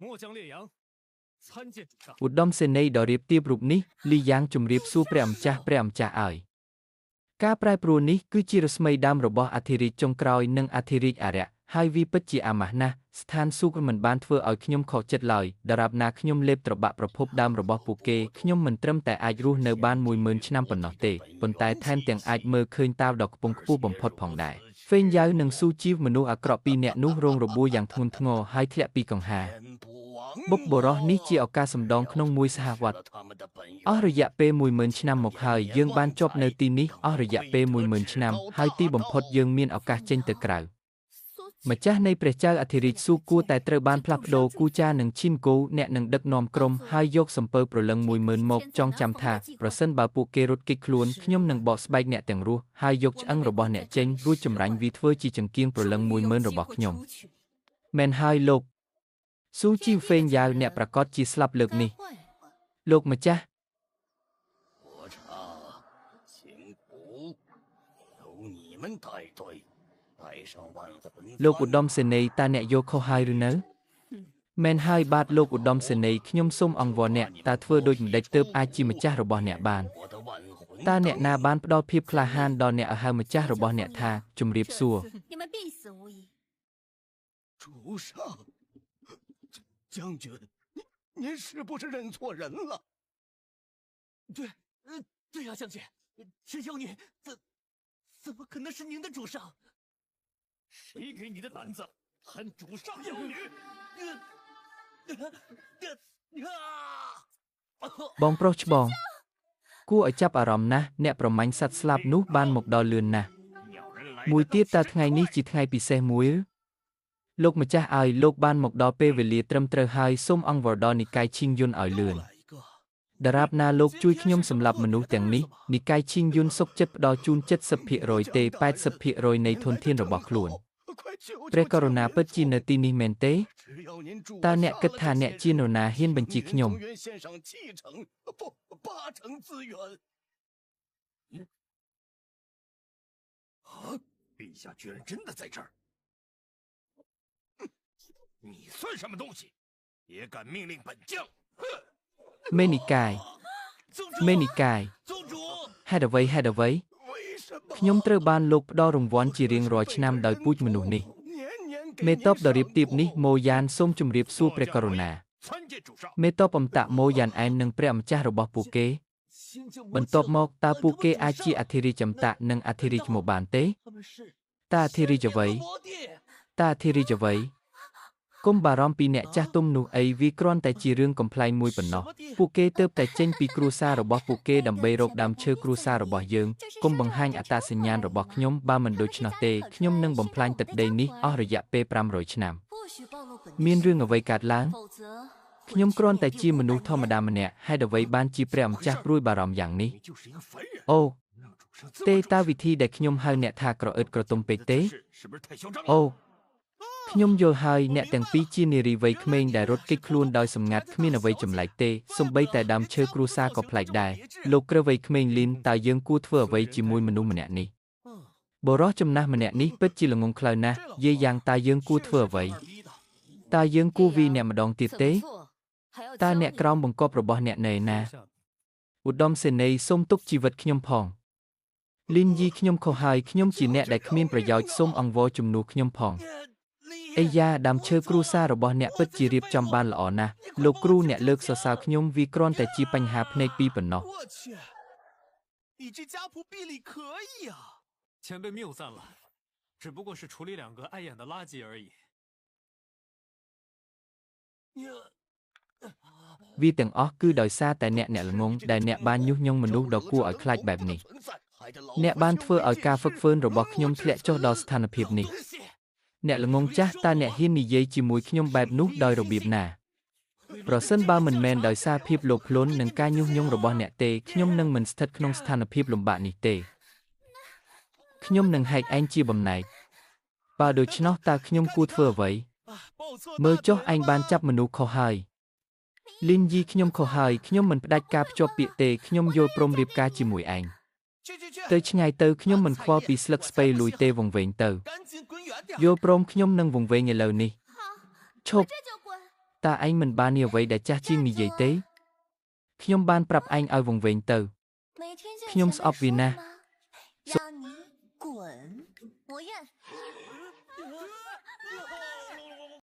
ឧត្តមសេនីយ៍ដ៏រៀបទៀបរូបនេះលីយ៉ាងជំរាបសួរព្រះម្ចាស់ឲ្យ ការប្រែប្រួលនេះគឺជារស្មីដើមរបស់អធិរាជចុងក្រោយនិងអធិរាជអារក្សហើយវាពិតជាអាម៉ាស់ណាស់ស្ថានសួគ៌មិនបានធ្វើឲ្យខ្ញុំខកចិត្តឡើយដរាបណាខ្ញុំលេបត្របាក់ប្រភពដើមរបស់ពួកគេខ្ញុំមិនត្រឹមតែអាចរស់នៅបាន 10000 ឆ្នាំប៉ុណ្ណោះទេប៉ុន្តែថែមទាំងអាចមើលឃើញតាវដ៏ខ្ពង់ខ្ពស់បំផុតផងដែរហ្វេងយ៉ាវនិងស៊ូជីវមនុស្សអាក្រក់ពីរនាក់នោះរងរបួសយ៉ាងធ្ងន់ធ្ងរហើយធ្លាក់ពីកង្ហារ បុកបរោះនេះជាឱកាសសម្ដងក្នុងមួយសហវត្សរ៍អស់រយៈពេល 10000 ឆ្នាំមកហើយយើងបានជាប់នៅទីនេះអស់រយៈពេល 10000 ឆ្នាំហើយទីបំផុតយើងមានឱកាសចេញទៅក្រៅម្ចាស់នៃព្រះចៅអធិរាជស៊ូគួរតែត្រូវបានផ្លាស់ប្ដូរគូចានិងឈីនគូអ្នកនឹងដឹកនាំក្រុមហើយយកសំពើប្រលឹង 10000 មកចងចាំថាប្រសិនបើពួកគេរត់គេចខ្លួនខ្ញុំនឹងបកស្បែកអ្នកទាំងរស់ហើយយកឆ្អឹងរបស់អ្នកចេញរួចចម្រាញ់វាធ្វើជាចង្គៀងប្រលឹង 10000 របស់ខ្ញុំមែនហើយលោក ស៊ូជីវហ្វេងយ៉ាវអ្នកប្រកាសជាស្លាប់លើកនេះលោកម្ចាស់លោកឧត្តមសេនីយ៍តើអ្នកយកខុសហើយឬនៅមែនហើយបាទលោកឧត្តមសេនីយ៍ខ្ញុំសូមអង្វរអ្នកតើធ្វើដូចម្ដេចទើបអាចជាម្ចាស់របស់អ្នកបានតើអ្នកណាបានផ្ដល់ភាពក្លាហានដល់អ្នកឲ្យហៅម្ចាស់របស់អ្នកថាជំរាបសួរ 将军，您是不是认错人了？对呀，将军，只有你，怎么可能是您的主上？谁给你的胆子喊主上养女？បងប្រុសច្បងគួរឲ្យចាប់អារម្មណ៍ណាស់អ្នកប្រមាញ់សត្វស្លាប់នោះបានមកដល់លឿនណាស់មួយទៀតតើថ្ងៃនេះជាថ្ងៃពិសេសមួយ លោកម្ចាស់ឲ្យលោកបានមកដល់ពេលវេលាត្រឹមត្រូវហើយសូមអង្វរដល់និកាយឈីងយុនឲ្យលឿនដរាបណាលោកជួយខ្ញុំសម្លាប់មនុស្សទាំងនេះនិកាយឈីងយុនសុខចិត្តផ្ដល់ជូន 70% ទេ 80% នៃធនធានរបស់ខ្លួនព្រះករុណាពិតជានៅទីនេះមែនទេតើអ្នកគិតថាអ្នកជានរណាហ៊ានបញ្ជាខ្ញុំ陛下居然真的在这儿 你算什么东西？也敢命令本将？មេនិកាយហេតុអ្វីខ្ញុំត្រូវបានលោកផ្ដល់រង្វាន់ជារៀងរាល់ឆ្នាំដោយពូជមនុស្សនេះមេតបដ៏រៀបទៀបនេះម៉ូយ៉ានសូមជម្រាបសួរព្រះករុណាមេតបអំតាក់ម៉ូយ៉ានអែននិងព្រះម្ចាស់របស់ពួកគេបន្ទាប់មកតើពួកគេអាចជាអធិរាជអំតាក់និងអធិរាជមកបានទេតើអធិរាជអ្វី គុំបារម្ភពីអ្នកចាស់ទុំនោះអីវាគ្រាន់តែជារឿងកំប្លែងមួយប៉ុណ្ណោះពួកគេទើបតែចេញពីគ្រួសាររបស់ពួកគេដើម្បីរកដើមឈើគ្រួសាររបស់យើងគុំបង្ហាញអត្តសញ្ញាណរបស់ខ្ញុំបើមិនដូច្នោះទេខ្ញុំនឹងបំផ្លាញទឹកដីនេះអស់រយៈពេល500ឆ្នាំមានរឿងអ្វីកើតឡើងខ្ញុំគ្រាន់តែជាមនុស្សធម្មតាម្នាក់ហេតុអ្វីបានជាព្រះម្ចាស់ព្រួយបារម្ភយ៉ាងនេះអូទេតើវិធីដែលខ្ញុំហៅអ្នកថាក្រអឺតក្រទុំពេកទេអូ ខ្ញុំយល់ហើយអ្នកទាំងពីរជានារីវ័យក្មេងដែលរត់គេចខ្លួនដោយសម្ងាត់គ្មានអ្វីចម្លែកទេសូម្បីតែដើមឈើគ្រួសារក៏ប្លែកដែរលោកក្រវ័យក្មេងលីនតើយើងគួរធ្វើអ្វីជាមួយមនុស្សម្នាក់នេះបរិសុទ្ធចំណាស់ម្នាក់នេះពិតជាល្ងងខ្លៅណាស់យាយយ៉ាងតើយើងគួរធ្វើអ្វីតើយើងគួរវាអ្នកម្ដងទៀតទេតើអ្នកក្រោមបង្គាប់របស់អ្នកនៅណាឧត្តមសេនីយ៍សូមទុកជីវិតខ្ញុំផងលីនយីខ្ញុំខុសហើយខ្ញុំជាអ្នកដែលគ្មានប្រយោជន៍សូមអង្វរជំនួសខ្ញុំផង អីយ៉ាដើមឈើគ្រួសាររបស់អ្នកពិតជារៀបចំបានល្អណាស់លោកគ្រូអ្នកលើកសរសើរខ្ញុំវាគ្រាន់តែជាបញ្ហាភ្នែកពីរប៉ុណ្ណោះ前辈谬赞了，只不过是处理2个碍眼的垃圾而已。 វាទាំងអស់គឺដោយសារតែអ្នកល្ងងដែលអ្នកបានញុះញង់មនុស្សដ៏គួរឲ្យខ្លាចបែបនេះអ្នកបានធ្វើឲ្យការហ្វឹកហ្វឺនរបស់ខ្ញុំធ្លាក់ចុះដល់ស្ថានភាពនេះ អ្នកល្ងងចាស់តើអ្នកហ៊ាននិយាយជាមួយខ្ញុំបែបនោះដោយរបៀបណាប្រសិនបើមិនមែនដោយសារភាពលោភលន់និងការញុះញង់របស់អ្នកទេខ្ញុំនឹងមិនស្ថិតក្នុងស្ថានភាពលំបាកនេះទេខ្ញុំនឹងហែកឯងជាបំណែកបើដូច្នោះតើខ្ញុំគួរធ្វើអ្វីមើលចុះឯងបានចាប់មនុស្សខុសហើយលីនយីខ្ញុំខុសហើយខ្ញុំមិនផ្ដាច់ការភ្ជាប់ពាក្យទេខ្ញុំយល់ព្រមរៀបការជាមួយឯង ទៅឆ្ងាយទៅខ្ញុំមិនខ្វល់ពីស្លឹកស្ពៃលួយទេវង្វេងទៅយល់ព្រមខ្ញុំនឹងវង្វេងឥឡូវនេះឈប់ តាឯងមិនបាននិយាយអ្វីដែលចាស់ជាងនិយាយទេខ្ញុំបានប្រាប់ឯងឲ្យវង្វេងទៅខ្ញុំស្អប់វាណាស់让你滚！不愿。